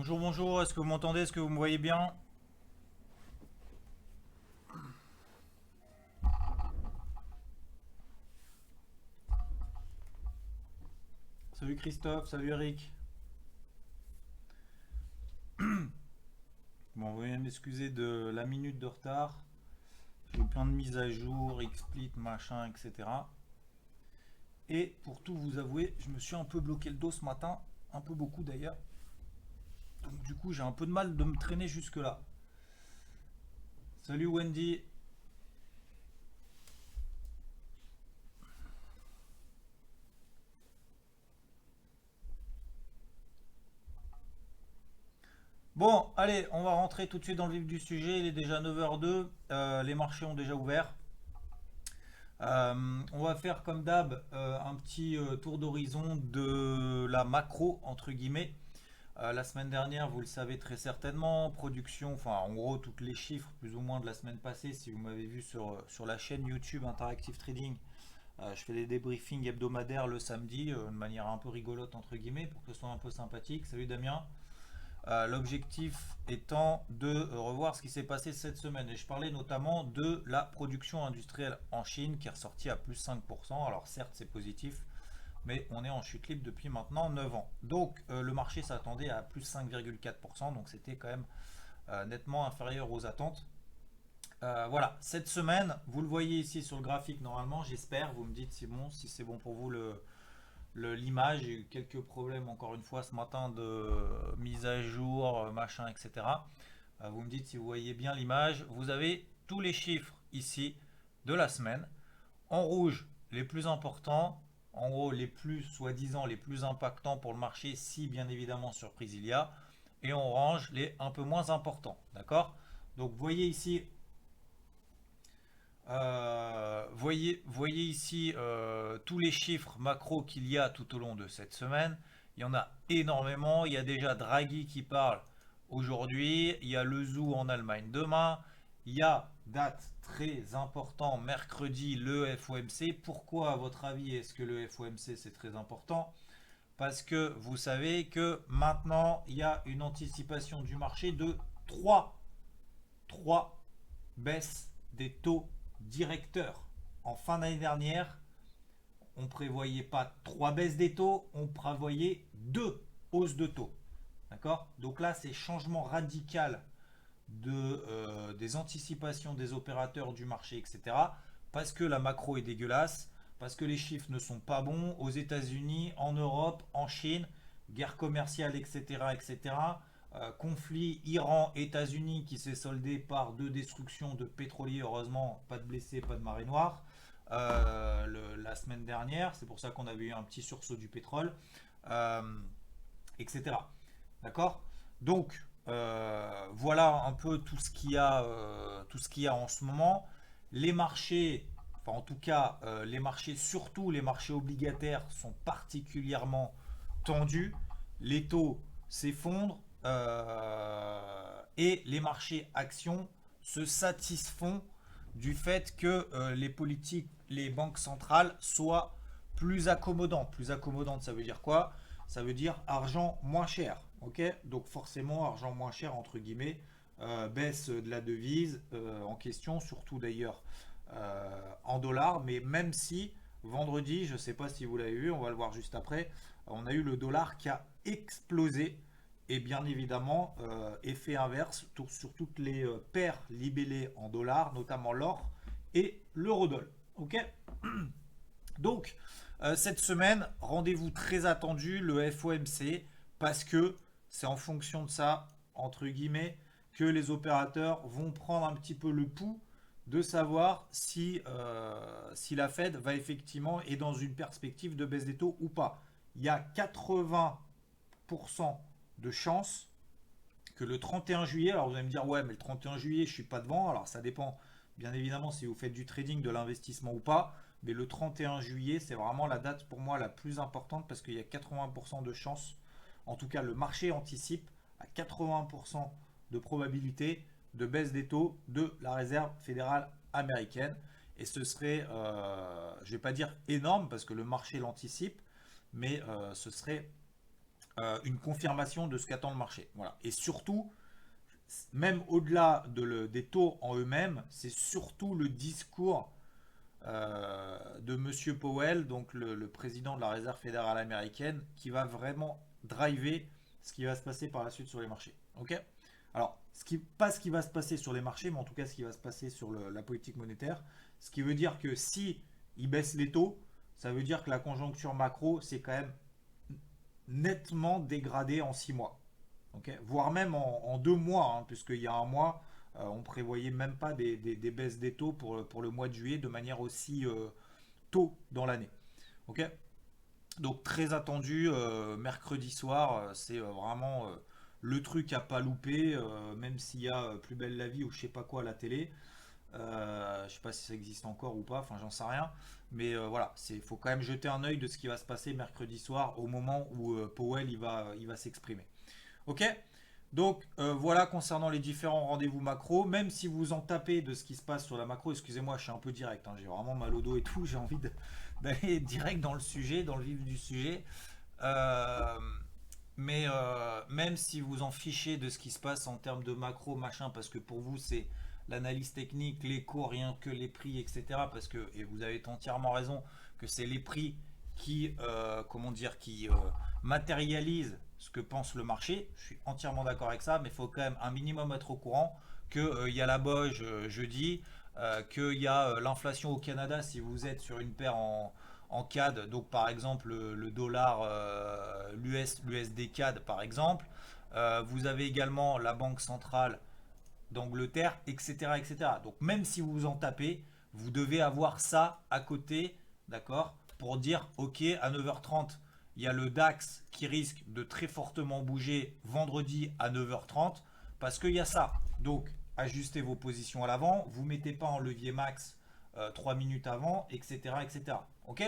Bonjour, bonjour, est-ce que vous m'entendez? Est-ce que vous me voyez bien? Salut Christophe, salut Eric. Bon, vous veuillez m'excuser de la minute de retard. J'ai eu plein de mises à jour, XSplit, machin, etc. Et pour tout vous avouer, je me suis un peu bloqué le dos ce matin, un peu beaucoup d'ailleurs. Donc du coup, j'ai un peu de mal de me traîner jusque-là. Salut Wendy. Bon, allez, on va rentrer tout de suite dans le vif du sujet. Il est déjà 9h02, les marchés ont déjà ouvert. On va faire comme d'hab un petit tour d'horizon de la macro entre guillemets. La semaine dernière, vous le savez très certainement, production, enfin en gros tous les chiffres plus ou moins de la semaine passée, si vous m'avez vu sur la chaîne YouTube Interactive Trading, je fais des débriefings hebdomadaires le samedi de manière un peu rigolote entre guillemets pour que ce soit un peu sympathique. Salut Damien. L'objectif étant de revoir ce qui s'est passé cette semaine. Et je parlais notamment de la production industrielle en Chine qui est ressortie à plus 5%. Alors certes c'est positif, mais on est en chute libre depuis maintenant 9 ans. Donc le marché s'attendait à plus 5,4%, donc c'était quand même nettement inférieur aux attentes. Voilà, cette semaine, vous le voyez ici sur le graphique normalement, j'espère, vous me dites si c'est bon pour vous l'image. J'ai eu quelques problèmes encore une fois ce matin de mise à jour, machin, etc. Vous me dites si vous voyez bien l'image. Vous avez tous les chiffres ici de la semaine. En rouge, les plus importants. En gros, les plus, soi-disant, les plus impactants pour le marché, si bien évidemment surprise il y a. Et en orange, les un peu moins importants. D'accord? Donc, vous voyez ici voyez ici tous les chiffres macro qu'il y a tout au long de cette semaine. Il y en a énormément. Il y a déjà Draghi qui parle aujourd'hui. Il y a le Zoo en Allemagne demain. Il y a date très important mercredi le FOMC. Pourquoi à votre avis est-ce que le FOMC c'est très important? Parce que vous savez que maintenant il y a une anticipation du marché de 3 3 baisses des taux directeurs. En fin d'année dernière, on ne prévoyait pas 3 baisses des taux, on prévoyait 2 hausses de taux. D'accord? Donc là, c'est changement radical des anticipations des opérateurs du marché, etc. Parce que la macro est dégueulasse, parce que les chiffres ne sont pas bons aux États-Unis, en Europe, en Chine, guerre commerciale, etc. etc. Conflit Iran-États-Unis qui s'est soldé par deux destructions de pétroliers, heureusement, pas de blessés, pas de marée noire. La semaine dernière, c'est pour ça qu'on avait eu un petit sursaut du pétrole, euh, etc. D'accord? Donc, voilà un peu tout ce qu'il y a en ce moment. Les marchés, enfin en tout cas, les marchés, surtout les marchés obligataires, sont particulièrement tendus. Les taux s'effondrent et les marchés actions se satisfont du fait que les politiques, les banques centrales soient plus accommodantes. Plus accommodantes, ça veut dire quoi? Ça veut dire argent moins cher. Ok? Donc forcément, argent moins cher, entre guillemets, baisse de la devise en question, surtout d'ailleurs en dollars. Mais même si vendredi, je ne sais pas si vous l'avez vu, on va le voir juste après, on a eu le dollar qui a explosé. Et bien évidemment, effet inverse sur toutes les paires libellées en dollars, notamment l'or et l'eurodoll. Ok? Donc, cette semaine, rendez-vous très attendu, le FOMC, parce que c'est en fonction de ça, entre guillemets, que les opérateurs vont prendre un petit peu le pouls de savoir si la Fed va effectivement et dans une perspective de baisse des taux ou pas. Il y a 80% de chances que le 31 juillet, alors vous allez me dire, ouais, mais le 31 juillet, je ne suis pas devant. Alors ça dépend, bien évidemment, si vous faites du trading, de l'investissement ou pas. Mais le 31 juillet, c'est vraiment la date pour moi la plus importante parce qu'il y a 80% de chances, en tout cas le marché anticipe à 80% de probabilité de baisse des taux de la Réserve fédérale américaine. Et ce serait, je ne vais pas dire énorme parce que le marché l'anticipe, mais ce serait une confirmation de ce qu'attend le marché. Voilà. Et surtout, même au-delà des taux en eux-mêmes, c'est surtout le discours de Monsieur Powell, donc le président de la Réserve fédérale américaine, qui va vraiment driver ce qui va se passer par la suite sur les marchés. Ok. Alors, pas ce qui va se passer sur les marchés, mais en tout cas ce qui va se passer sur la politique monétaire. Ce qui veut dire que si il baisse les taux, ça veut dire que la conjoncture macro s'est quand même nettement dégradée en 6 mois. Okay, voire même en 2 mois, hein, puisqu'il y a un mois, on prévoyait même pas des baisses des taux pour le mois de juillet de manière aussi tôt dans l'année. Ok. Donc très attendu, mercredi soir, c'est vraiment le truc à pas louper, même s'il y a Plus belle la vie ou je sais pas quoi à la télé. Je sais pas si ça existe encore ou pas, enfin j'en sais rien. Mais voilà, il faut quand même jeter un œil de ce qui va se passer mercredi soir au moment où Powell il va s'exprimer. Ok. Donc voilà concernant les différents rendez-vous macro, même si vous en tapez de ce qui se passe sur la macro, excusez-moi, je suis un peu direct, hein, j'ai vraiment mal au dos et tout, j'ai envie d'aller direct dans le sujet, dans le vif du sujet. Euh, mais même si vous en fichez de ce qui se passe en termes de macro, machin, parce que pour vous c'est l'analyse technique, les cours, rien que les prix, etc. Parce que, et vous avez entièrement raison, que c'est les prix qui, comment dire, qui matérialisent ce que pense le marché. Je suis entièrement d'accord avec ça, mais il faut quand même un minimum être au courant qu'il y a la Boge jeudi, qu'il y a l'inflation au Canada si vous êtes sur une paire en CAD, donc par exemple le dollar, l'USD CAD par exemple. Vous avez également la Banque centrale d'Angleterre, etc., etc. Donc même si vous vous en tapez, vous devez avoir ça à côté, d'accord, pour dire, ok, à 9h30, il y a le DAX qui risque de très fortement bouger vendredi à 9h30, parce qu'il y a ça. Donc, ajustez vos positions à l'avant, vous ne mettez pas en levier max 3 minutes avant, etc., etc. Ok.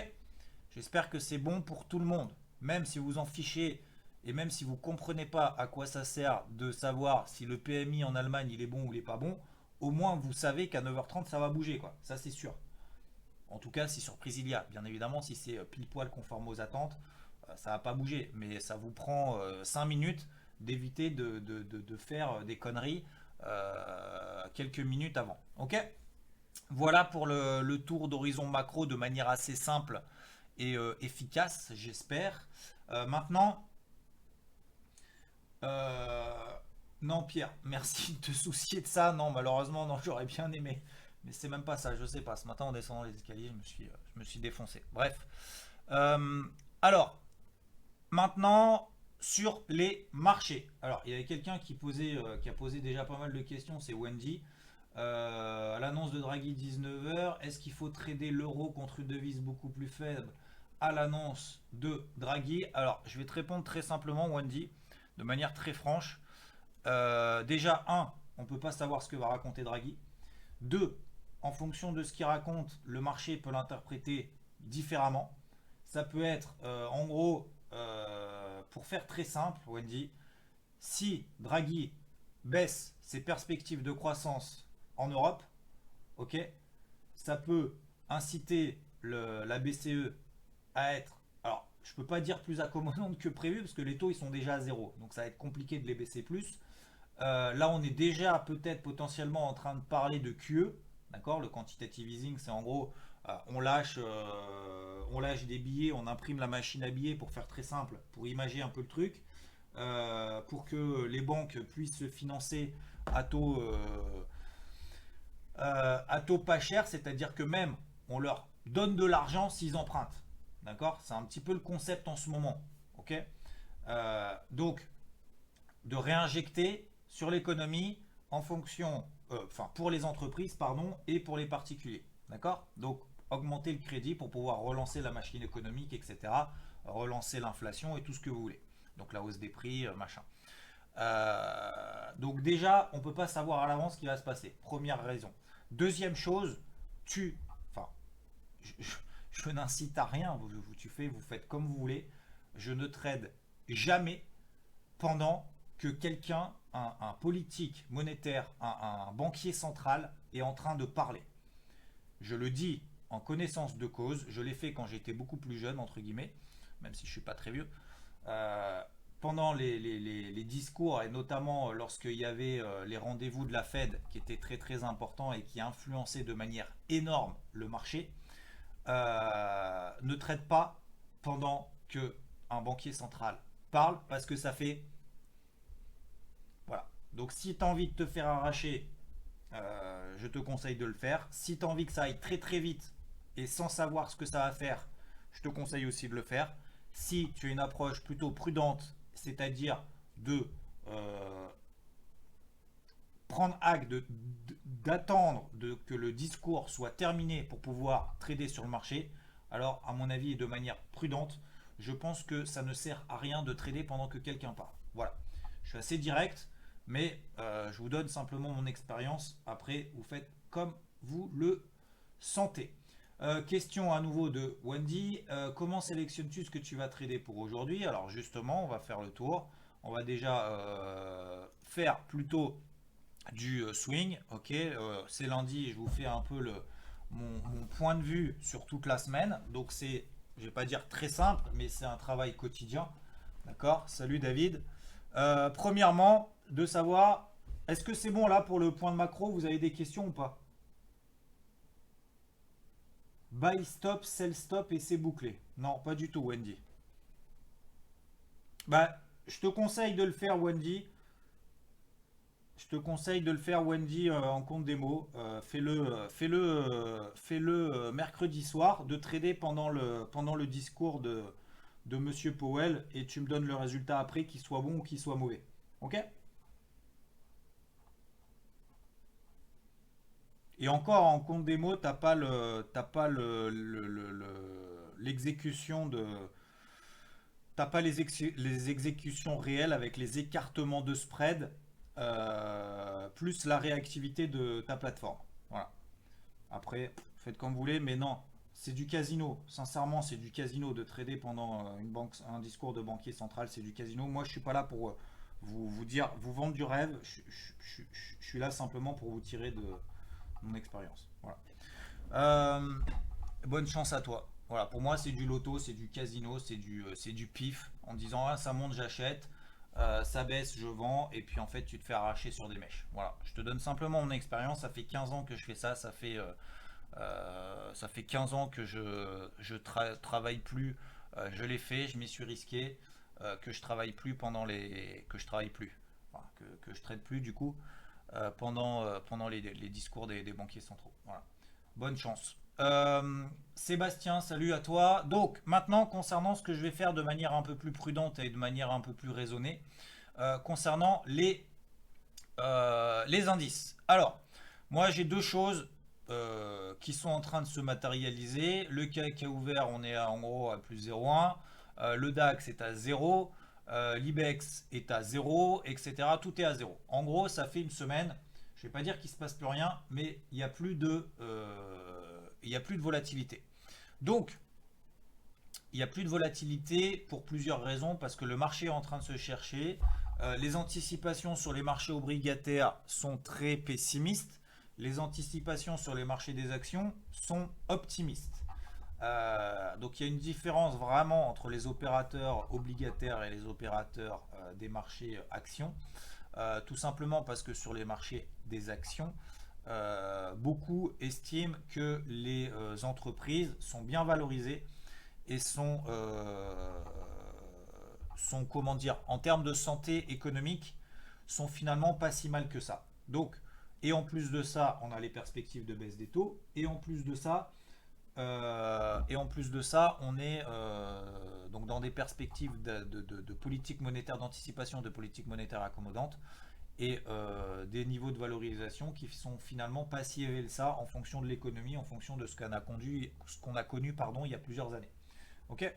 J'espère que c'est bon pour tout le monde. Même si vous en fichez et même si vous ne comprenez pas à quoi ça sert de savoir si le PMI en Allemagne il est bon ou il n'est pas bon, au moins vous savez qu'à 9h30 ça va bouger, quoi. Ça c'est sûr. En tout cas, si surprise il y a. Bien évidemment, si c'est pile poil conforme aux attentes, ça va pas bouger. Mais ça vous prend 5 minutes d'éviter de faire des conneries quelques minutes avant. Ok. Voilà pour le tour d'horizon macro de manière assez simple et efficace, j'espère. Maintenant, euh, non, Pierre, merci de te soucier de ça. Non, malheureusement, non, j'aurais bien aimé. Mais c'est même pas ça, je sais pas. Ce matin, en descendant les escaliers, je me suis défoncé. Bref. Euh, alors, maintenant, sur les marchés. Alors, il y avait quelqu'un qui a posé déjà pas mal de questions, c'est Wendy. À l'annonce de Draghi 19h, est-ce qu'il faut trader l'euro contre une devise beaucoup plus faible à l'annonce de Draghi? Alors, je vais te répondre très simplement, Wendy, de manière très franche. Déjà, un, on ne peut pas savoir ce que va raconter Draghi. Deux, en fonction de ce qu'il raconte, le marché peut l'interpréter différemment. Ça peut être, en gros, pour faire très simple, Wendy, si Draghi baisse ses perspectives de croissance en Europe, ok, ça peut inciter la BCE à être, alors je peux pas dire plus accommodante que prévu parce que les taux ils sont déjà à zéro, donc ça va être compliqué de les baisser plus. Là on est déjà peut-être potentiellement en train de parler de QE, d'accord, le quantitative easing c'est en gros on lâche des billets, on imprime la machine à billets pour faire très simple, pour imager un peu le truc, pour que les banques puissent se financer à taux, à taux pas cher, c'est-à-dire que même on leur donne de l'argent s'ils empruntent. D'accord. C'est un petit peu le concept en ce moment. Ok. Donc, de réinjecter sur l'économie en fonction, enfin pour les entreprises, pardon, et pour les particuliers. D'accord. Donc, augmenter le crédit pour pouvoir relancer la machine économique, etc. Relancer l'inflation et tout ce que vous voulez. Donc, la hausse des prix, machin. Donc déjà, on ne peut pas savoir à l'avance ce qui va se passer. Première raison. Deuxième chose, enfin, je, je- je n'incite à rien. Vous faites comme vous voulez. Je ne trade jamais pendant que quelqu'un, un politique monétaire, un banquier central est en train de parler. Je le dis en connaissance de cause. Je l'ai fait quand j'étais beaucoup plus jeune, entre guillemets, même si je ne suis pas très vieux. Euh, pendant les discours, et notamment lorsqu'il y avait les rendez-vous de la Fed qui étaient très très importants et qui influençaient de manière énorme le marché, ne traite pas pendant que un banquier central parle, parce que ça fait... Voilà. Donc si tu as envie de te faire arracher, je te conseille de le faire. Si tu as envie que ça aille très très vite et sans savoir ce que ça va faire, je te conseille aussi de le faire. Si tu as une approche plutôt prudente, c'est-à-dire de euh, prendre acte, d'attendre que le discours soit terminé pour pouvoir trader sur le marché, alors à mon avis et de manière prudente, je pense que ça ne sert à rien de trader pendant que quelqu'un parle. Voilà. Je suis assez direct, mais je vous donne simplement mon expérience. Après, vous faites comme vous le sentez. Question à nouveau de Wendy. Comment sélectionnes-tu ce que tu vas trader pour aujourd'hui? Alors justement, on va faire le tour. On va déjà faire plutôt du swing. Ok, c'est lundi. Je vous fais un peu mon point de vue sur toute la semaine. Donc c'est, je vais pas dire très simple, mais c'est un travail quotidien. D'accord. Salut David. Premièrement, de savoir, est-ce que c'est bon là pour le point de macro? Vous avez des questions ou pas? Buy stop, sell stop et c'est bouclé. Non, pas du tout, Wendy. Bah, je te conseille de le faire, Wendy. Je te conseille de le faire, Wendy, en compte démo. Fais-le mercredi soir, de trader pendant le discours de Monsieur Powell et tu me donnes le résultat après, qu'il soit bon ou qu'il soit mauvais. Ok? Et encore en compte démo, t'as pas l'exécution de, t'as pas les exécutions réelles avec les écartements de spread plus la réactivité de ta plateforme. Voilà. Après, faites comme vous voulez, mais non, c'est du casino. Sincèrement, c'est du casino de trader pendant un discours de banquier central. C'est du casino. Moi, je suis pas là pour vous dire, vous vendre du rêve. Je suis là simplement pour vous tirer de mon expérience. Voilà. Euh, Bonne chance à toi. Voilà, pour moi, c'est du loto, c'est du casino, c'est du pif. En disant, ah, ça monte, j'achète. Ça baisse, je vends, et puis en fait, tu te fais arracher sur des mèches. Voilà, je te donne simplement mon expérience. Ça fait 15 ans que je fais ça. Ça fait 15 ans que travaille plus. Je l'ai fait, je m'y suis risqué. Que je travaille plus pendant les. Que je travaille plus. Enfin, que je trade plus du coup pendant les discours des banquiers centraux. Voilà. Bonne chance. Sébastien, salut à toi. Donc maintenant, concernant ce que je vais faire de manière un peu plus prudente et de manière un peu plus raisonnée, concernant les indices. Alors, moi j'ai deux choses qui sont en train de se matérialiser. Le CAC a ouvert, on est en gros à plus 0,1. Le DAX est à 0. L'IBEX est à 0, etc. Tout est à 0. En gros, ça fait une semaine. Je ne vais pas dire qu'il ne se passe plus rien, mais il y a plus de volatilité. Donc, il n'y a plus de volatilité pour plusieurs raisons, parce que le marché est en train de se chercher. Les anticipations sur les marchés obligataires sont très pessimistes. Les anticipations sur les marchés des actions sont optimistes. Donc il y a une différence vraiment entre les opérateurs obligataires et les opérateurs des marchés actions. Tout simplement parce que sur les marchés des actions, beaucoup estiment que les entreprises sont bien valorisées et sont, comment dire, en termes de santé économique, sont finalement pas si mal que ça. Donc, et en plus de ça, on a les perspectives de baisse des taux, on est donc dans des perspectives de politique monétaire d'anticipation, de politique monétaire accommodante, et des niveaux de valorisation qui sont finalement pas si élevés que ça en fonction de l'économie, en fonction de ce qu'on a connu pardon, il y a plusieurs années. Ok.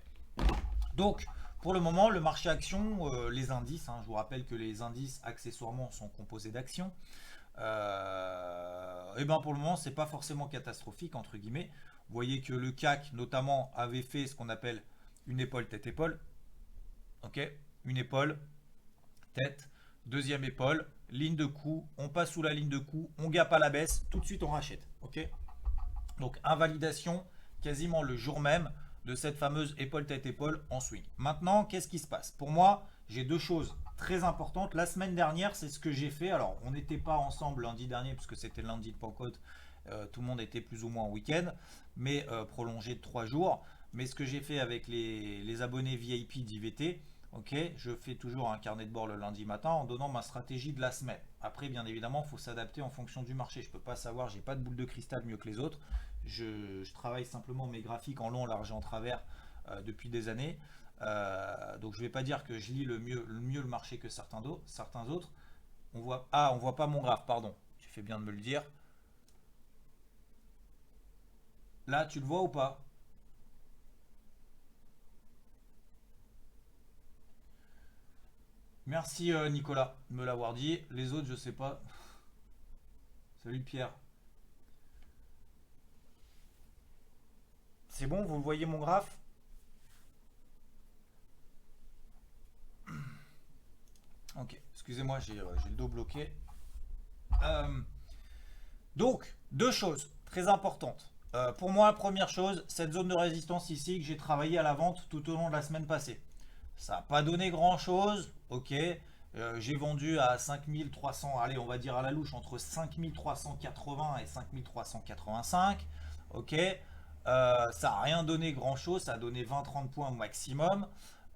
Donc, pour le moment, le marché action, les indices, je vous rappelle que les indices accessoirement sont composés d'actions. Et ben pour le moment, c'est pas forcément catastrophique entre guillemets. Vous voyez que le CAC notamment avait fait ce qu'on appelle une épaule tête-épaule. Ok, une épaule, tête, deuxième épaule, ligne de coup, on passe sous la ligne de coup, on gappe à la baisse, tout de suite on rachète. Ok, donc invalidation quasiment le jour même de cette fameuse épaule tête épaule en swing. Maintenant, qu'est-ce qui se passe? Pour moi, j'ai deux choses très importantes. La semaine dernière, c'est ce que j'ai fait. Alors, on n'était pas ensemble lundi dernier parce que c'était lundi de Pentecôte. Tout le monde était plus ou moins en week-end, mais prolongé de 3 jours. Mais ce que j'ai fait avec les abonnés VIP d'IVT, ok, je fais toujours un carnet de bord le lundi matin en donnant ma stratégie de la semaine. Après, bien évidemment, il faut s'adapter en fonction du marché. Je ne peux pas savoir, j'ai pas de boule de cristal mieux que les autres. Je travaille simplement mes graphiques en long, large et en travers depuis des années. Donc je ne vais pas dire que je lis le mieux le marché que certains autres. On voit pas mon graphe, pardon. Tu fais bien de me le dire. Là, tu le vois ou pas? Merci Nicolas de me l'avoir dit. Les autres, je sais pas. Salut Pierre. C'est bon, vous voyez mon graphe? Ok, excusez-moi, j'ai le dos bloqué. Euh, donc, deux choses très importantes. Pour moi, première chose, cette zone de résistance ici que j'ai travaillé à la vente tout au long de la semaine passée. Ça n'a pas donné grand-chose, ok. J'ai vendu à 5300, allez, on va dire à la louche, entre 5380 et 5385, ok. Ça n'a rien donné grand-chose, ça a donné 20-30 points au maximum.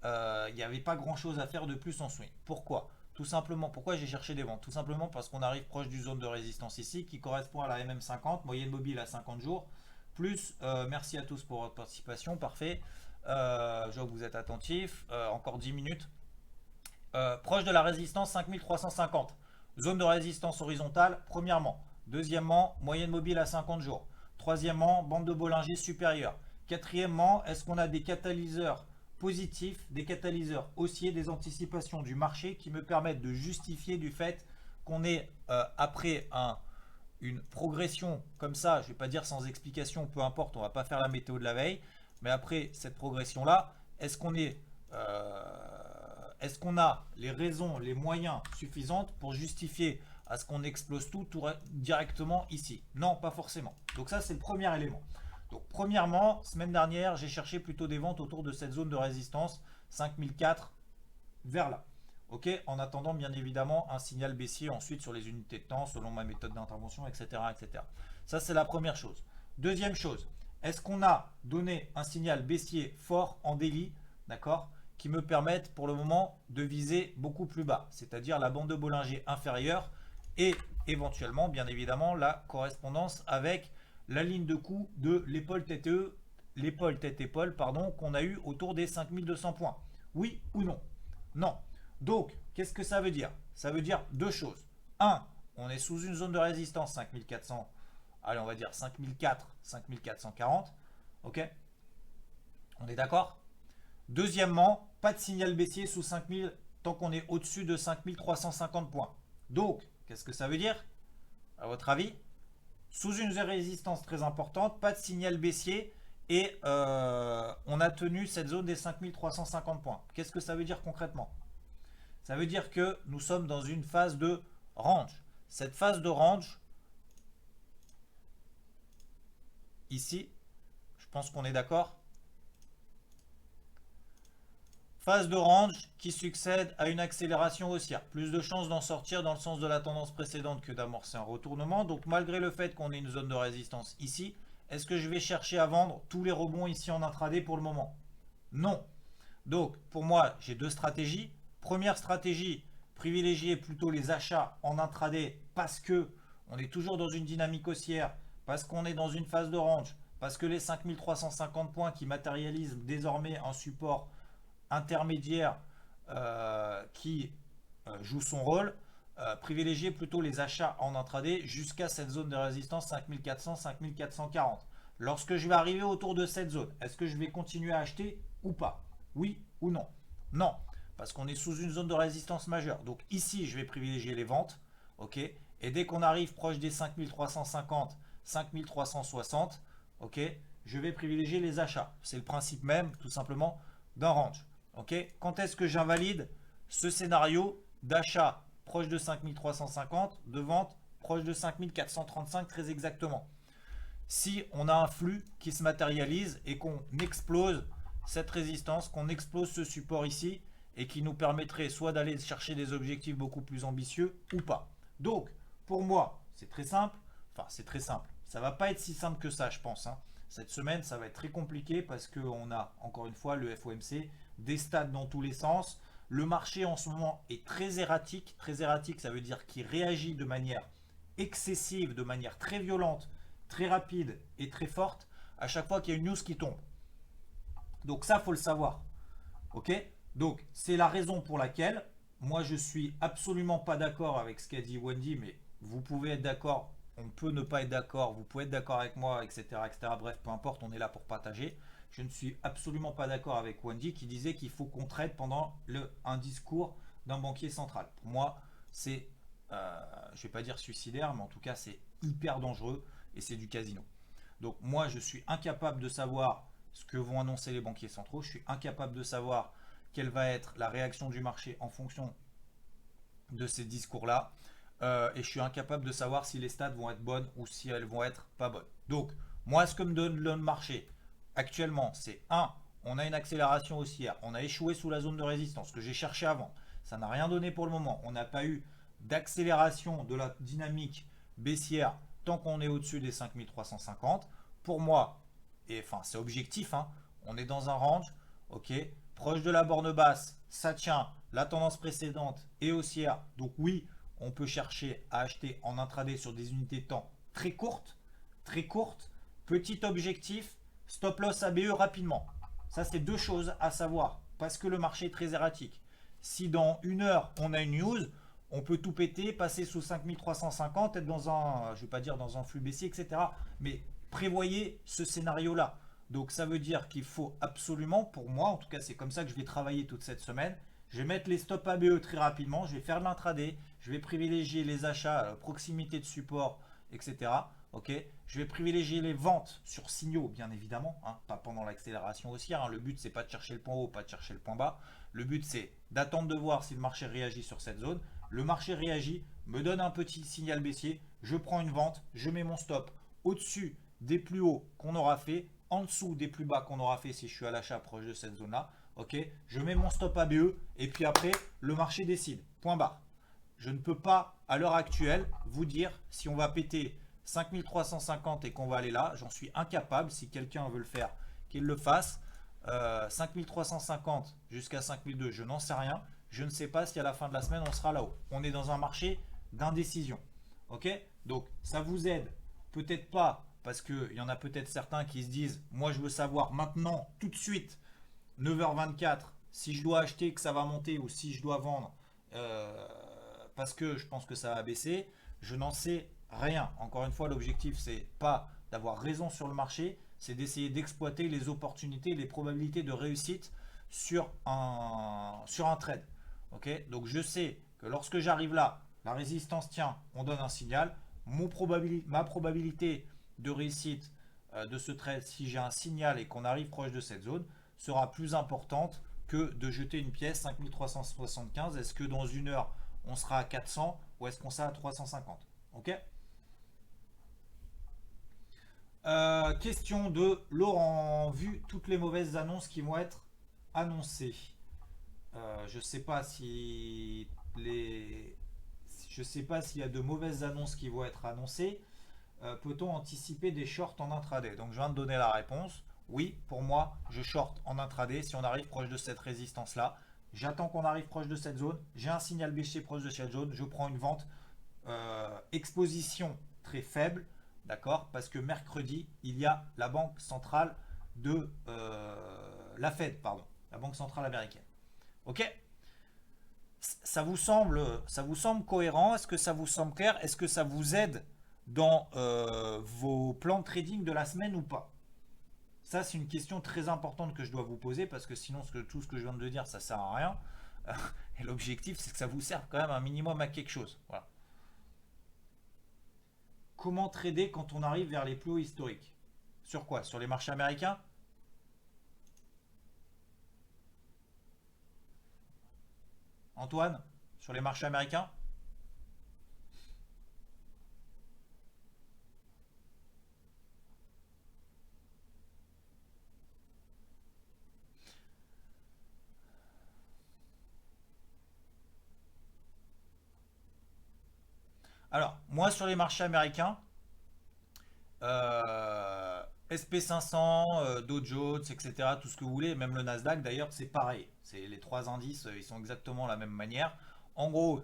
Il n'y avait pas grand-chose à faire de plus en swing. Pourquoi? Tout simplement, pourquoi j'ai cherché des ventes? Tout simplement parce qu'on arrive proche du zone de résistance ici qui correspond à la MM50, moyenne mobile à 50 jours. Plus, merci à tous pour votre participation, parfait. Je vois que vous êtes attentifs. Encore 10 minutes. Proche de la résistance 5350. Zone de résistance horizontale, premièrement. Deuxièmement, moyenne mobile à 50 jours. Troisièmement, bande de Bollinger supérieure. Quatrièmement, est-ce qu'on a des catalyseurs positifs, des catalyseurs haussiers, des anticipations du marché qui me permettent de justifier du fait qu'on est après une progression comme ça, je ne vais pas dire sans explication, peu importe, on ne va pas faire la météo de la veille, mais après cette progression-là, euh, est-ce qu'on a les raisons, les moyens suffisants pour justifier à ce qu'on explose tout directement ici? Non, pas forcément. Donc ça, c'est le premier élément. Donc premièrement, semaine dernière, j'ai cherché plutôt des ventes autour de cette zone de résistance 5004 vers là. Ok, en attendant bien évidemment un signal baissier ensuite sur les unités de temps selon ma méthode d'intervention, etc., etc. Ça, c'est la première chose. Deuxième chose, est-ce qu'on a donné un signal baissier fort en daily, d'accord, qui me permettent pour le moment de viser beaucoup plus bas, c'est-à-dire la bande de Bollinger inférieure et éventuellement, bien évidemment, la correspondance avec la ligne de coup de l'épaule tête-épaule, pardon, qu'on a eu autour des 5200 points. Oui ou non? Non. Donc, qu'est-ce que ça veut dire? Ça veut dire deux choses. Un, on est sous une zone de résistance 5400, allez, on va dire 5004, 5440. Ok? On est d'accord? Deuxièmement, pas de signal baissier sous 5000 tant qu'on est au-dessus de 5350 points. Donc, qu'est-ce que ça veut dire? À votre avis? Sous une résistance très importante, pas de signal baissier et on a tenu cette zone des 5350 points. Qu'est-ce que ça veut dire concrètement? Ça veut dire que nous sommes dans une phase de range. Cette phase de range, ici, je pense qu'on est d'accord. Phase de range qui succède à une accélération haussière. Plus de chances d'en sortir dans le sens de la tendance précédente que d'amorcer un retournement. Donc malgré le fait qu'on ait une zone de résistance ici, est-ce que je vais chercher à vendre tous les rebonds ici en intraday pour le moment? Non. Donc pour moi, j'ai deux stratégies. Première stratégie, privilégier plutôt les achats en intraday parce que on est toujours dans une dynamique haussière, parce qu'on est dans une phase de range, parce que les 5350 points qui matérialisent désormais un support intermédiaire qui joue son rôle, privilégier plutôt les achats en intraday jusqu'à cette zone de résistance 5400-5440. Lorsque je vais arriver autour de cette zone, est-ce que je vais continuer à acheter ou pas? Oui ou non? Non, parce qu'on est sous une zone de résistance majeure. Donc ici, je vais privilégier les ventes, ok. Et dès qu'on arrive proche des 5350, 5360, ok, je vais privilégier les achats. C'est le principe même, tout simplement, d'un range. Ok, quand est-ce que j'invalide ce scénario d'achat proche de 5350, de vente proche de 5435 très exactement? si on a un flux qui se matérialise et qu'on explose cette résistance, qu'on explose ce support ici et qui nous permettrait soit d'aller chercher des objectifs beaucoup plus ambitieux ou pas. Donc, pour moi, c'est très simple. Enfin, c'est très simple. Ça va pas être si simple que ça, je pense, hein. Cette semaine, ça va être très compliqué parce qu'on a, encore une fois, le FOMC, des stades dans tous les sens. Le marché en ce moment est très erratique. Très erratique, ça veut dire qu'il réagit de manière excessive, de manière très violente, très rapide et très forte à chaque fois qu'il y a une news qui tombe. Donc ça, faut le savoir. Ok. Donc c'est la raison pour laquelle moi je suis absolument pas d'accord avec ce qu'a dit Wendy, mais vous pouvez être d'accord, on peut ne pas être d'accord, vous pouvez être d'accord avec moi, etc., etc. Bref, peu importe, on est là pour partager. Je ne suis absolument pas d'accord avec Wendy qui disait qu'il faut qu'on traite pendant un discours d'un banquier central. Pour moi, c'est, je vais pas dire suicidaire, mais en tout cas c'est hyper dangereux et c'est du casino. Donc moi, je suis incapable de savoir ce que vont annoncer les banquiers centraux. Je suis incapable de savoir quelle va être la réaction du marché en fonction de ces discours-là. Et je suis incapable de savoir si les stats vont être bonnes ou si elles vont être pas bonnes. Donc, moi, ce que me donne le marché actuellement, c'est un, on a une accélération haussière. On a échoué sous la zone de résistance que j'ai cherché avant. Ça n'a rien donné pour le moment. On n'a pas eu d'accélération de la dynamique baissière tant qu'on est au-dessus des 5350. Pour moi, et enfin c'est objectif, hein, on est dans un range, ok, proche de la borne basse, ça tient, la tendance précédente est haussière. Donc oui, on peut chercher à acheter en intraday sur des unités de temps très courtes, très courtes. Petit objectif, stop loss ABE rapidement. Ça, c'est deux choses à savoir parce que le marché est très erratique. Si dans une heure, on a une news, on peut tout péter, passer sous 5350, être dans un, je ne vais pas dire dans un flux baissier, etc. Mais prévoyez ce scénario-là. Donc ça veut dire qu'il faut absolument, pour moi, en tout cas c'est comme ça que je vais travailler toute cette semaine, je vais mettre les stops ABE très rapidement, je vais faire de l'intraday, je vais privilégier les achats à proximité de support, etc. Ok, je vais privilégier les ventes sur signaux, bien évidemment, hein, pas pendant l'accélération haussière. Hein. Le but, c'est pas de chercher le point haut, pas de chercher le point bas. Le but, c'est d'attendre de voir si le marché réagit sur cette zone. Le marché réagit, me donne un petit signal baissier, je prends une vente, je mets mon stop au-dessus des plus hauts qu'on aura fait, en dessous des plus bas qu'on aura fait si je suis à l'achat proche de cette zone-là. Ok, je mets mon stop ABE et puis après, le marché décide. Point barre. Je ne peux pas, à l'heure actuelle, vous dire si on va péter 5350 et qu'on va aller là. J'en suis incapable. Si quelqu'un veut le faire, qu'il le fasse. 5350 jusqu'à 5002, je n'en sais rien. Je ne sais pas si à la fin de la semaine, on sera là-haut. On est dans un marché d'indécision. Ok. Donc, ça vous aide. Peut-être pas, parce qu'il y en a peut-être certains qui se disent, moi je veux savoir maintenant, tout de suite, 9h24, si je dois acheter, que ça va monter ou si je dois vendre. Parce que je pense que ça va baisser, je n'en sais rien. Encore une fois, l'objectif, c'est pas d'avoir raison sur le marché, c'est d'essayer d'exploiter les opportunités, les probabilités de réussite sur un trade. Okay, donc je sais que lorsque j'arrive là, la résistance tient, on donne un signal. Ma probabilité de réussite de ce trade, si j'ai un signal et qu'on arrive proche de cette zone, sera plus importante que de jeter une pièce 5375. Est-ce que dans une heure, on sera à 400 ou est-ce qu'on sera à 350? Ok. Question de Laurent. Vu toutes les mauvaises annonces qui vont être annoncées, je sais pas si les, je sais pas s'il y a de mauvaises annonces qui vont être annoncées. Peut-on anticiper des shorts en intraday? Donc je viens de donner la réponse. Oui, pour moi, je short en intraday si on arrive proche de cette résistance-là. J'attends qu'on arrive proche de cette zone. J'ai un signal baissier proche de cette zone. Je prends une vente. Exposition très faible, d'accord? Parce que mercredi, il y a la banque centrale de la Fed, pardon, la banque centrale américaine. Ok? Ça vous semble cohérent? Est-ce que ça vous semble clair? Est-ce que ça vous aide dans vos plans de trading de la semaine ou pas? Ça, c'est une question très importante que je dois vous poser parce que sinon, tout ce que je viens de dire, ça sert à rien. Et l'objectif, c'est que ça vous serve quand même un minimum à quelque chose. Voilà. Comment trader quand on arrive vers les plus hauts historiques? Sur quoi? Sur les marchés américains? Antoine? Sur les marchés américains? Alors, moi sur les marchés américains, SP500, Dow Jones, etc., tout ce que vous voulez, même le Nasdaq d'ailleurs, c'est pareil. C'est les trois indices, ils sont exactement de la même manière. En gros,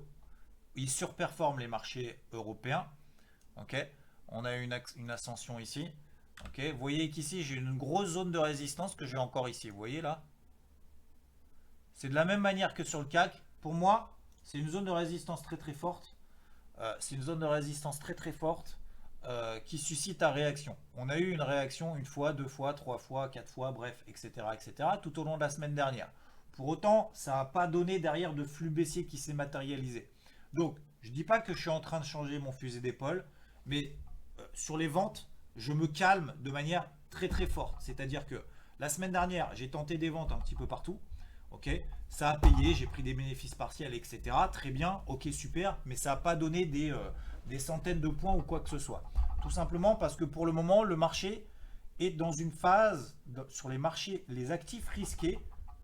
ils surperforment les marchés européens. Ok, on a une ascension ici. Ok, vous voyez qu'ici j'ai une grosse zone de résistance que j'ai encore ici. Vous voyez là? C'est de la même manière que sur le CAC. Pour moi, c'est une zone de résistance très très forte. C'est une zone de résistance très très forte qui suscite ta réaction. On a eu une réaction une fois, deux fois, trois fois, quatre fois, bref, etc., etc., tout au long de la semaine dernière. Pour autant, ça n'a pas donné derrière de flux baissier qui s'est matérialisé. Donc, je ne dis pas que je suis en train de changer mon fusil d'épaule, mais sur les ventes, je me calme de manière très très forte. C'est-à-dire que la semaine dernière, j'ai tenté des ventes un petit peu partout. Ok, ça a payé, j'ai pris des bénéfices partiels, etc. Très bien, ok, super, mais ça n'a pas donné des centaines de points ou quoi que ce soit. Tout simplement parce que pour le moment, le marché est dans une phase sur les marchés, les actifs risqués.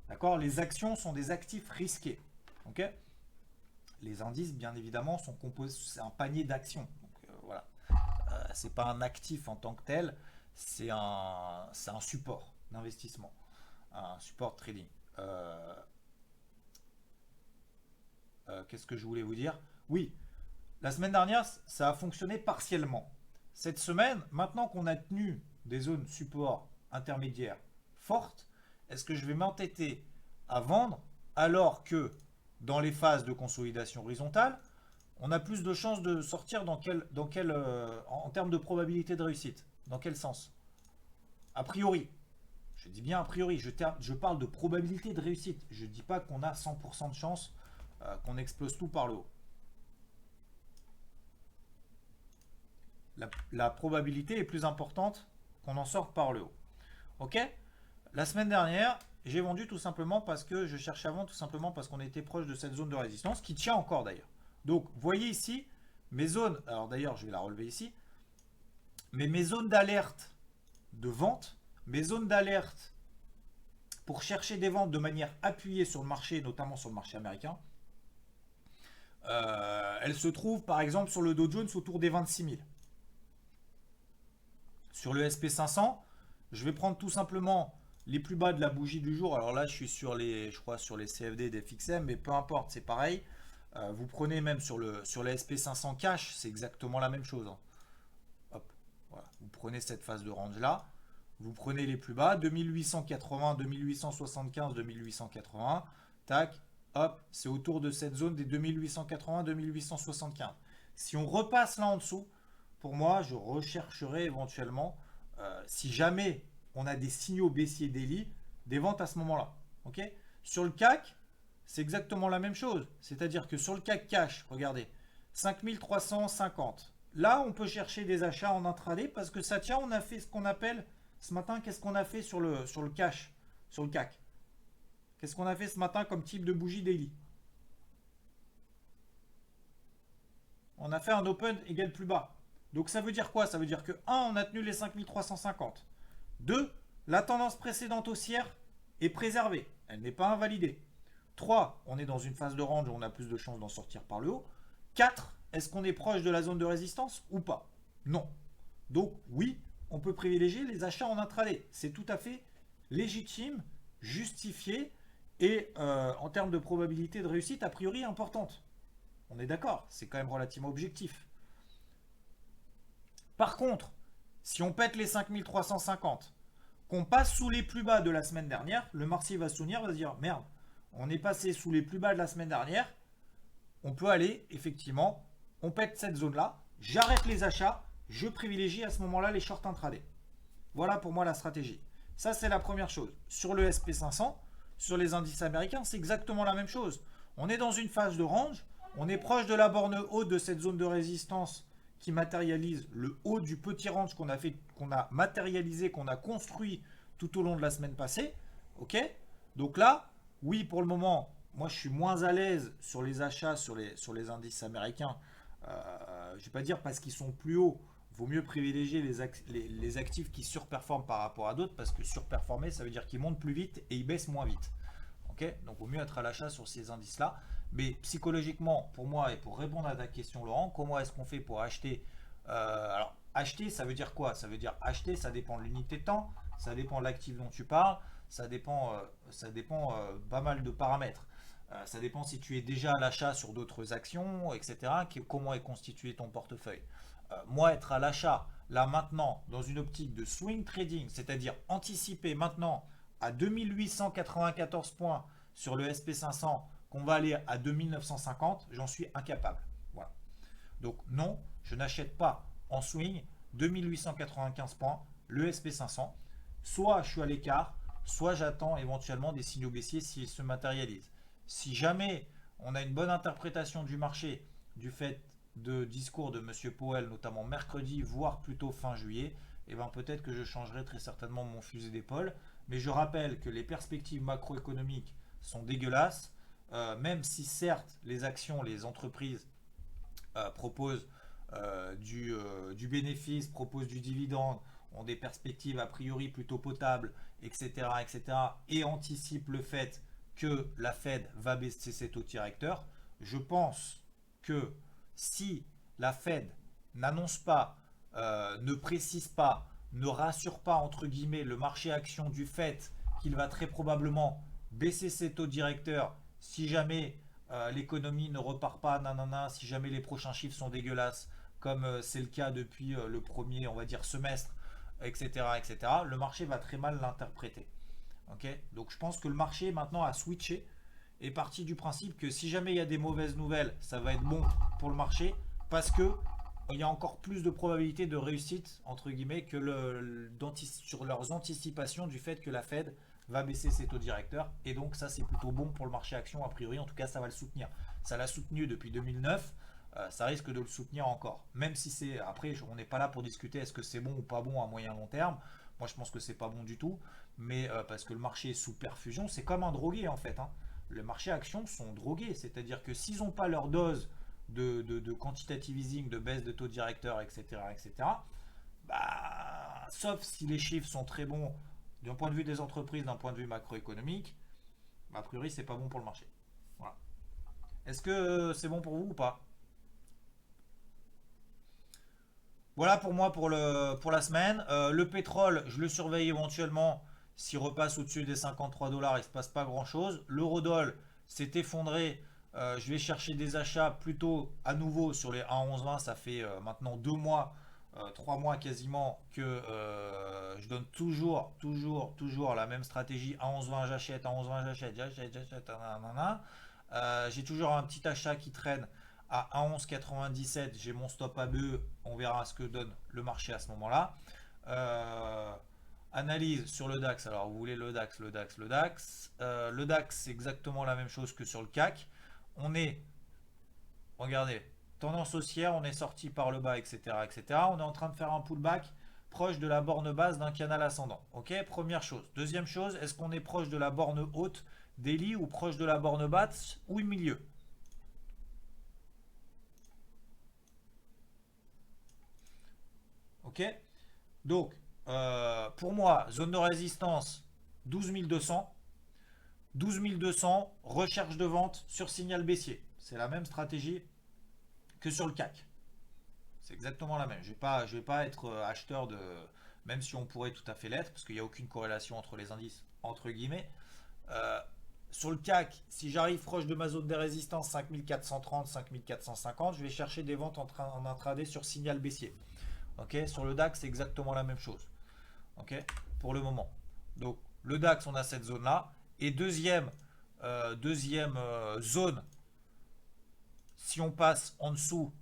D'accord, les actions sont des actifs risqués. Ok, les indices, bien évidemment, sont composés, c'est un panier d'actions. Donc voilà, c'est pas un actif en tant que tel, c'est un support d'investissement, un support de trading. Euh, Qu'est-ce que je voulais vous dire? Oui, la semaine dernière, ça a fonctionné partiellement. Cette semaine, maintenant qu'on a tenu des zones support intermédiaires fortes, est-ce que je vais m'entêter à vendre alors que dans les phases de consolidation horizontale, on a plus de chances de sortir en termes de probabilité de réussite? Dans quel sens? A priori. Je dis bien a priori, je parle de probabilité de réussite. Je ne dis pas qu'on a 100% de chance qu'on explose tout par le haut. La probabilité est plus importante qu'on en sorte par le haut. Ok? La semaine dernière, j'ai vendu tout simplement parce que je cherchais à vendre, tout simplement parce qu'on était proche de cette zone de résistance qui tient encore d'ailleurs. Donc, vous voyez ici, mes zones, alors d'ailleurs, je vais la relever ici, mais mes zones d'alerte de vente, mes zones d'alerte pour chercher des ventes de manière appuyée sur le marché, notamment sur le marché américain, elles se trouvent par exemple sur le Dow Jones autour des 26 000. Sur le SP500, je vais prendre tout simplement les plus bas de la bougie du jour. Alors là, je suis sur les, je crois, sur les CFD des FXM, mais peu importe, c'est pareil. Vous prenez même sur le SP500 cash, c'est exactement la même chose, hein. Hop, voilà. Vous prenez cette phase de range là, vous prenez les plus bas, 2880, 2875, 2880, tac, hop, c'est autour de cette zone des 2880, 2875. Si on repasse là en dessous, pour moi, je rechercherai éventuellement, si jamais on a des signaux baissiers daily, des ventes à ce moment-là. Ok, sur le CAC, c'est exactement la même chose. C'est-à-dire que sur le CAC cash, regardez, 5350. Là, on peut chercher des achats en intraday parce que ça tient, on a fait ce qu'on appelle, ce matin, qu'est-ce qu'on a fait sur le cash, sur le CAC? Qu'est-ce qu'on a fait ce matin comme type de bougie daily? On a fait un open égal plus bas. Donc ça veut dire quoi? Ça veut dire que 1, on a tenu les 5350. 2, la tendance précédente haussière est préservée. Elle n'est pas invalidée. 3, on est dans une phase de range où on a plus de chances d'en sortir par le haut. 4, est-ce qu'on est proche de la zone de résistance ou pas? Non. Donc oui, on peut privilégier les achats en intraday. C'est tout à fait légitime, justifié et en termes de probabilité de réussite a priori importante. On est d'accord, c'est quand même relativement objectif. Par contre, si on pète les 5350, qu'on passe sous les plus bas de la semaine dernière, le marché va se souvenir, va se dire merde, on est passé sous les plus bas de la semaine dernière, on peut aller effectivement, on pète cette zone-là, j'arrête les achats, je privilégie à ce moment-là les shorts intraday. Voilà pour moi la stratégie. Ça, c'est la première chose. Sur le SP500, sur les indices américains, c'est exactement la même chose. On est dans une phase de range, on est proche de la borne haute de cette zone de résistance qui matérialise le haut du petit range qu'on a fait, qu'on a matérialisé, qu'on a construit tout au long de la semaine passée. Ok? Donc là, oui, pour le moment, moi je suis moins à l'aise sur les achats sur les indices américains. Je ne vais pas dire parce qu'ils sont plus hauts. Vaut mieux privilégier les actifs qui surperforment par rapport à d'autres parce que surperformer, ça veut dire qu'ils montent plus vite et ils baissent moins vite. Ok? Ok, donc il vaut mieux être à l'achat sur ces indices-là. Mais psychologiquement, pour moi, et pour répondre à ta question, Laurent, comment est-ce qu'on fait pour acheter alors, acheter, ça veut dire quoi? Ça veut dire acheter, ça dépend de l'unité de temps, ça dépend de l'actif dont tu parles, ça dépend pas mal de paramètres. Ça dépend si tu es déjà à l'achat sur d'autres actions, etc. Comment est constitué ton portefeuille. Moi, être à l'achat, là maintenant, dans une optique de swing trading, c'est-à-dire anticiper maintenant à 2894 points sur le SP500 qu'on va aller à 2950, j'en suis incapable. Voilà. Donc non, je n'achète pas en swing 2895 points le SP500. Soit je suis à l'écart, soit j'attends éventuellement des signaux baissiers s'ils se matérialisent. Si jamais on a une bonne interprétation du marché du fait de discours de M. Powell, notamment mercredi, voire plutôt fin juillet, et ben peut-être que je changerai très certainement mon fusil d'épaule. Mais je rappelle que les perspectives macroéconomiques sont dégueulasses, même si certes les actions, les entreprises proposent du bénéfice, proposent du dividende, ont des perspectives a priori plutôt potables, etc., etc., et anticipent le fait que la Fed va baisser ses taux directeurs. Je pense que si la Fed n'annonce pas, ne précise pas, ne rassure pas entre guillemets le marché action du fait qu'il va très probablement baisser ses taux directeurs si jamais l'économie ne repart pas, nanana, si jamais les prochains chiffres sont dégueulasses, comme c'est le cas depuis le premier, on va dire, semestre, etc., etc., le marché va très mal l'interpréter. Okay, donc je pense que le marché maintenant a switché, est parti du principe que si jamais il y a des mauvaises nouvelles, ça va être bon pour le marché parce que il y a encore plus de probabilités de réussite entre guillemets que sur leurs anticipations du fait que la Fed va baisser ses taux directeurs et donc ça c'est plutôt bon pour le marché action a priori, en tout cas ça va le soutenir. Ça l'a soutenu depuis 2009, ça risque de le soutenir encore. Même si c'est après on n'est pas là pour discuter est-ce que c'est bon ou pas bon à moyen long terme. Moi je pense que c'est pas bon du tout, mais parce que le marché est sous perfusion, c'est comme un drogué en fait. Hein. Le marché actions sont drogués, c'est-à-dire que s'ils n'ont pas leur dose de quantitative easing, de baisse de taux directeur, etc., etc., bah, sauf si les chiffres sont très bons d'un point de vue des entreprises, d'un point de vue macroéconomique, bah, a priori c'est pas bon pour le marché. Voilà. Est-ce que c'est bon pour vous ou pas? Voilà pour moi pour la semaine. Le pétrole, je le surveille éventuellement. S'il repasse au-dessus des 53 dollars, il ne se passe pas grand-chose. L'eurodoll s'est effondré. Je vais chercher des achats plutôt à nouveau sur les 1,1120. Ça fait maintenant 2 mois, 3 mois quasiment que je donne toujours la même stratégie. 1,1120 j'achète, 1,1120 j'achète. Nanana. J'ai toujours un petit achat qui traîne à 1,1197, j'ai mon stop à ABE, on verra ce que donne le marché à ce moment-là. Euh, Analyse sur le DAX, alors vous voulez le DAX, le DAX, le DAX. Le DAX, c'est exactement la même chose que sur le CAC. On est, regardez, tendance haussière, on est sorti par le bas, etc., etc. On est en train de faire un pullback proche de la borne basse d'un canal ascendant. Ok, première chose. Deuxième chose, est-ce qu'on est proche de la borne haute daily ou proche de la borne basse ou milieu? Ok. Donc, pour moi, zone de résistance 12 200. 12 200, recherche de vente sur signal baissier. C'est la même stratégie que sur le CAC. C'est exactement la même. Je vais pas être acheteur de. Même si on pourrait tout à fait l'être, parce qu'il n'y a aucune corrélation entre les indices, entre guillemets. Euh, Sur le CAC, si j'arrive proche de ma zone de résistance 5430, 5450, je vais chercher des ventes en intraday sur signal baissier. Okay, sur le DAX, c'est exactement la même chose. Okay, pour le moment. Donc, le DAX, on a cette zone-là. Et deuxième zone, si on passe en dessous,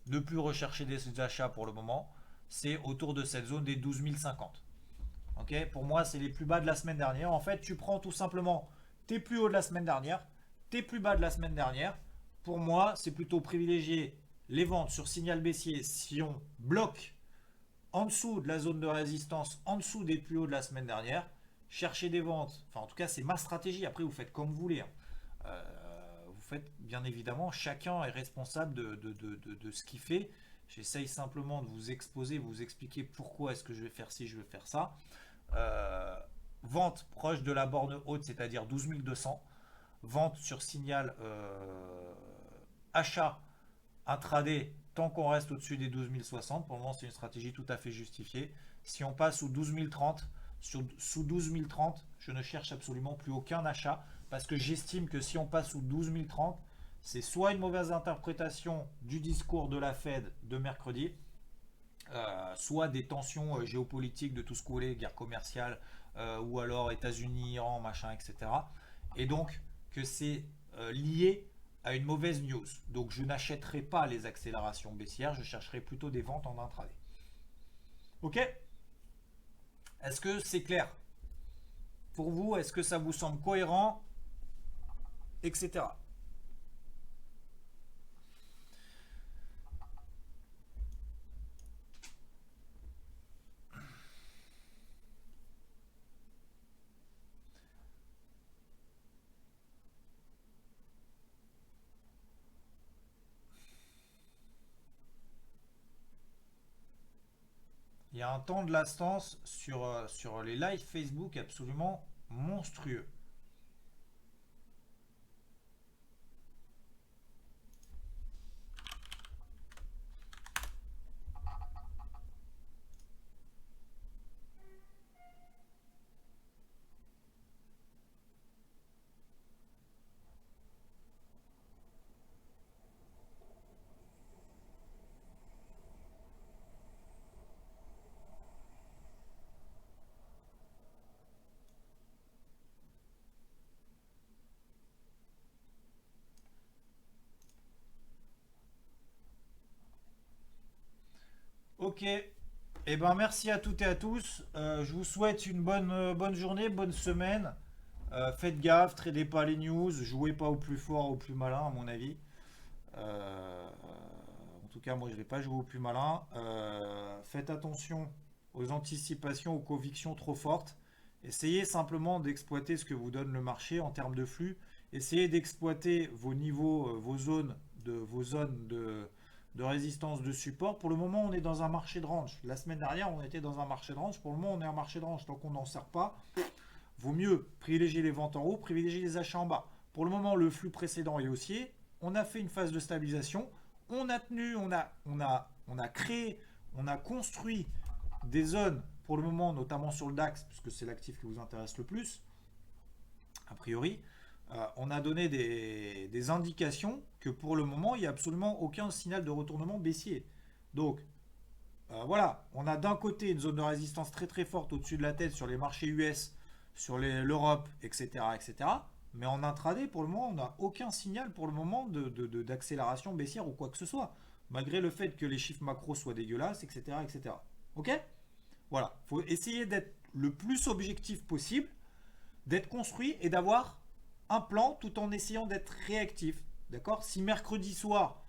ne plus rechercher des achats pour le moment, c'est autour de cette zone des 12 050. Okay, pour moi, c'est les plus bas de la semaine dernière. En fait, tu prends tout simplement tes plus hauts de la semaine dernière, tes plus bas de la semaine dernière. Pour moi, c'est plutôt privilégier les ventes sur signal baissier si on bloque en dessous de la zone de résistance, en dessous des plus hauts de la semaine dernière, chercher des ventes. Enfin, en tout cas, c'est ma stratégie. Après, vous faites comme vous voulez. Hein. Vous faites, bien évidemment, chacun est responsable de ce qu'il fait. J'essaye simplement de vous exposer, vous expliquer pourquoi est-ce que je vais faire ci, je vais faire ça. Vente proche de la borne haute, c'est-à-dire 12 200. vente sur signal achat intraday tant qu'on reste au-dessus des 12 060. Pour le moment, c'est une stratégie tout à fait justifiée. Si on passe sous 12 030, sous 12 030, je ne cherche absolument plus aucun achat parce que j'estime que si on passe sous 12 030, c'est soit une mauvaise interprétation du discours de la Fed de mercredi, soit des tensions géopolitiques de tout ce qu'on voulait, guerre commerciale, ou alors États-Unis, Iran, machin, etc. Et donc que c'est lié à une mauvaise news. Donc je n'achèterai pas les accélérations baissières, je chercherai plutôt des ventes en intraday. Ok? Est-ce que c'est clair pour vous? Est-ce que ça vous semble cohérent, etc. Il y a un temps de latence sur les lives Facebook absolument monstrueux. Ok. Eh ben merci à toutes et à tous. Je vous souhaite une bonne journée, bonne semaine. Faites gaffe, tradez pas les news, jouez pas au plus fort, au plus malin à mon avis. En tout cas, moi je vais pas jouer au plus malin. Faites attention aux anticipations, aux convictions trop fortes. Essayez simplement d'exploiter ce que vous donne le marché en termes de flux. Essayez d'exploiter vos niveaux, vos zones de résistance, de support. Pour le moment, on est dans un marché de range. La semaine dernière, on était dans un marché de range. Pour le moment, on est en marché de range. Tant qu'on n'en sert pas, vaut mieux privilégier les ventes en haut, privilégier les achats en bas. Pour le moment, le flux précédent est haussier. On a fait une phase de stabilisation. On a tenu, on a créé, on a construit des zones pour le moment, notamment sur le DAX, puisque c'est l'actif qui vous intéresse le plus, a priori. On a donné des indications que pour le moment, il n'y a absolument aucun signal de retournement baissier. Donc, voilà, on a d'un côté une zone de résistance très très forte au-dessus de la tête sur les marchés US, sur l'Europe, etc., etc. Mais en intraday, pour le moment, on n'a aucun signal pour le moment d'accélération baissière ou quoi que ce soit, malgré le fait que les chiffres macro soient dégueulasses, etc., etc. Ok? Voilà, il faut essayer d'être le plus objectif possible, d'être construit et d'avoir un plan tout en essayant d'être réactif. D'accord? Si mercredi soir,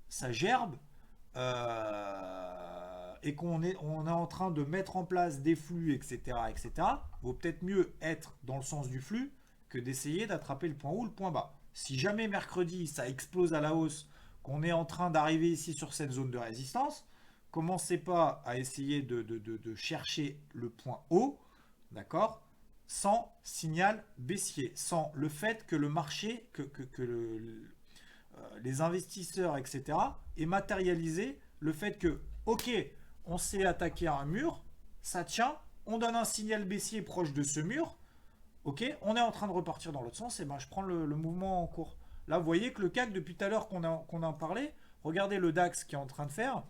ça gerbe, et on est en train de mettre en place des flux, etc., etc., vaut peut-être mieux être dans le sens du flux que d'essayer d'attraper le point haut ou le point bas. Si jamais mercredi ça explose à la hausse, qu'on est en train d'arriver ici sur cette zone de résistance, commencez pas à essayer de chercher le point haut, d'accord, sans signal baissier, sans le fait que le marché, les investisseurs, etc., aient matérialisé le fait que, ok, on s'est attaqué à un mur, ça tient, on donne un signal baissier proche de ce mur, ok, on est en train de repartir dans l'autre sens, et ben je prends le mouvement en cours. Là, vous voyez que le CAC, depuis tout à l'heure qu'on en parlait, regardez le DAX qui est en train de faire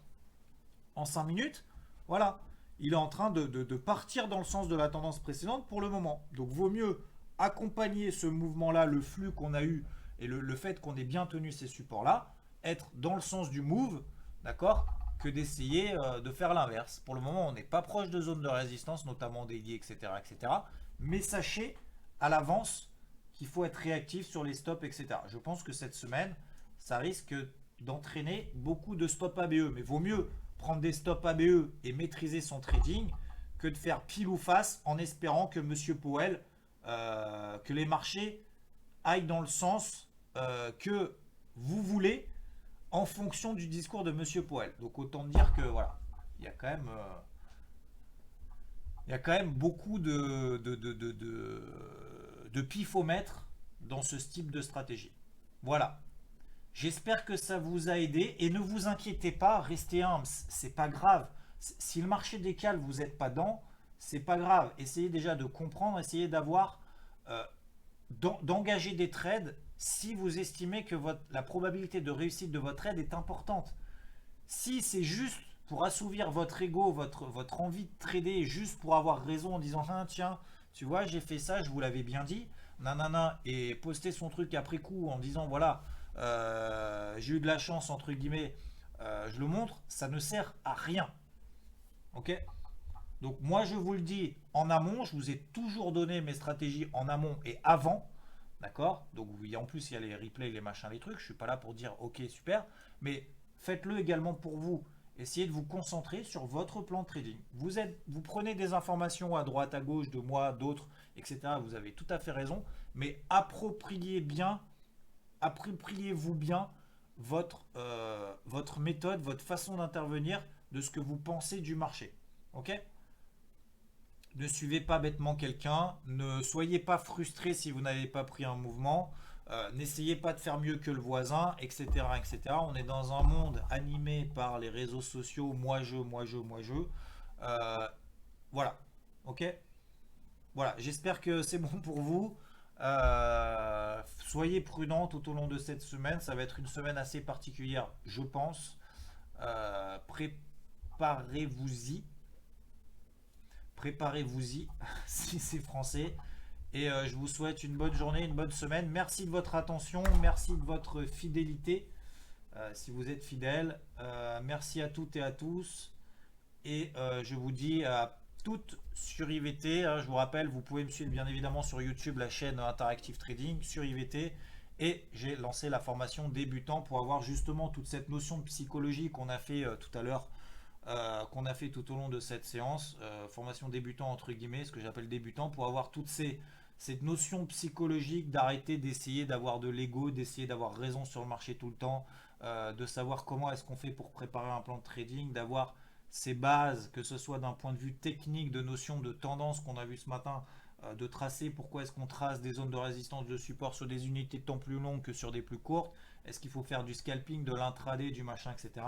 en 5 minutes, voilà, il est en train de partir dans le sens de la tendance précédente pour le moment. Donc, vaut mieux accompagner ce mouvement-là, le flux qu'on a eu et le fait qu'on ait bien tenu ces supports-là, être dans le sens du move, d'accord, que d'essayer de faire l'inverse. Pour le moment, on n'est pas proche de zones de résistance, notamment daily, etc., etc. Mais sachez à l'avance qu'il faut être réactif sur les stops, etc. Je pense que cette semaine, ça risque d'entraîner beaucoup de stops ABE. Mais vaut mieux prendre des stops ABE et maîtriser son trading que de faire pile ou face en espérant que M. Powell, que les marchés aillent dans le sens que vous voulez en fonction du discours de M. Powell. Donc autant dire que voilà, il y a quand même, beaucoup de pifomètres dans ce type de stratégie. Voilà. J'espère que ça vous a aidé et ne vous inquiétez pas, restez humble, c'est pas grave. Si le marché décale, vous n'êtes pas dedans, c'est pas grave. Essayez déjà de comprendre, essayez d'avoir, euh, d'engager des trades si vous estimez que la probabilité de réussite de votre trade est importante. Si c'est juste pour assouvir votre ego, votre envie de trader, juste pour avoir raison en disant ah, tiens, tu vois, j'ai fait ça, je vous l'avais bien dit, nanana, et poster son truc après coup en disant voilà, j'ai eu de la chance, entre guillemets, je le montre, ça ne sert à rien. Ok. Donc moi je vous le dis en amont, je vous ai toujours donné mes stratégies en amont et avant. D'accord. Donc en plus il y a les replays, les machins, les trucs. Je suis pas là pour dire ok super, mais faites-le également pour vous. Essayez de vous concentrer sur votre plan de trading. Vous prenez des informations à droite, à gauche, de moi, d'autres, etc. Vous avez tout à fait raison, mais appropriez-vous bien votre méthode, votre façon d'intervenir, de ce que vous pensez du marché. Ok. Ne suivez pas bêtement quelqu'un, ne soyez pas frustré si vous n'avez pas pris un mouvement, n'essayez pas de faire mieux que le voisin, etc., etc. On est dans un monde animé par les réseaux sociaux, moi je, moi je, moi je. Euh, voilà, ok. Voilà, j'espère que c'est bon pour vous. Soyez prudents tout au long de cette semaine, ça va être une semaine assez particulière, je pense. Préparez-vous-y. Préparez-vous-y si c'est français. Et je vous souhaite une bonne journée, une bonne semaine. Merci de votre attention, merci de votre fidélité, si vous êtes fidèles. Merci à toutes et à tous. Et je vous dis à toutes sur IVT. Hein, je vous rappelle, vous pouvez me suivre bien évidemment sur YouTube, la chaîne Interactive Trading, sur IVT. Et j'ai lancé la formation débutant pour avoir justement toute cette notion de psychologie qu'on a fait tout à l'heure, qu'on a fait tout au long de cette séance, formation débutant entre guillemets, ce que j'appelle débutant, pour avoir cette notion psychologique d'arrêter d'essayer d'avoir de l'ego, d'essayer d'avoir raison sur le marché tout le temps, de savoir comment est-ce qu'on fait pour préparer un plan de trading, d'avoir ces bases, que ce soit d'un point de vue technique, de notion de tendance qu'on a vu ce matin, de tracer pourquoi est-ce qu'on trace des zones de résistance, de support sur des unités de temps plus longues que sur des plus courtes, est-ce qu'il faut faire du scalping, de l'intraday, du machin, etc.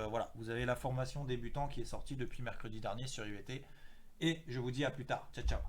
Voilà, vous avez la formation débutant qui est sortie depuis mercredi dernier sur IVT. Et je vous dis à plus tard. Ciao, ciao.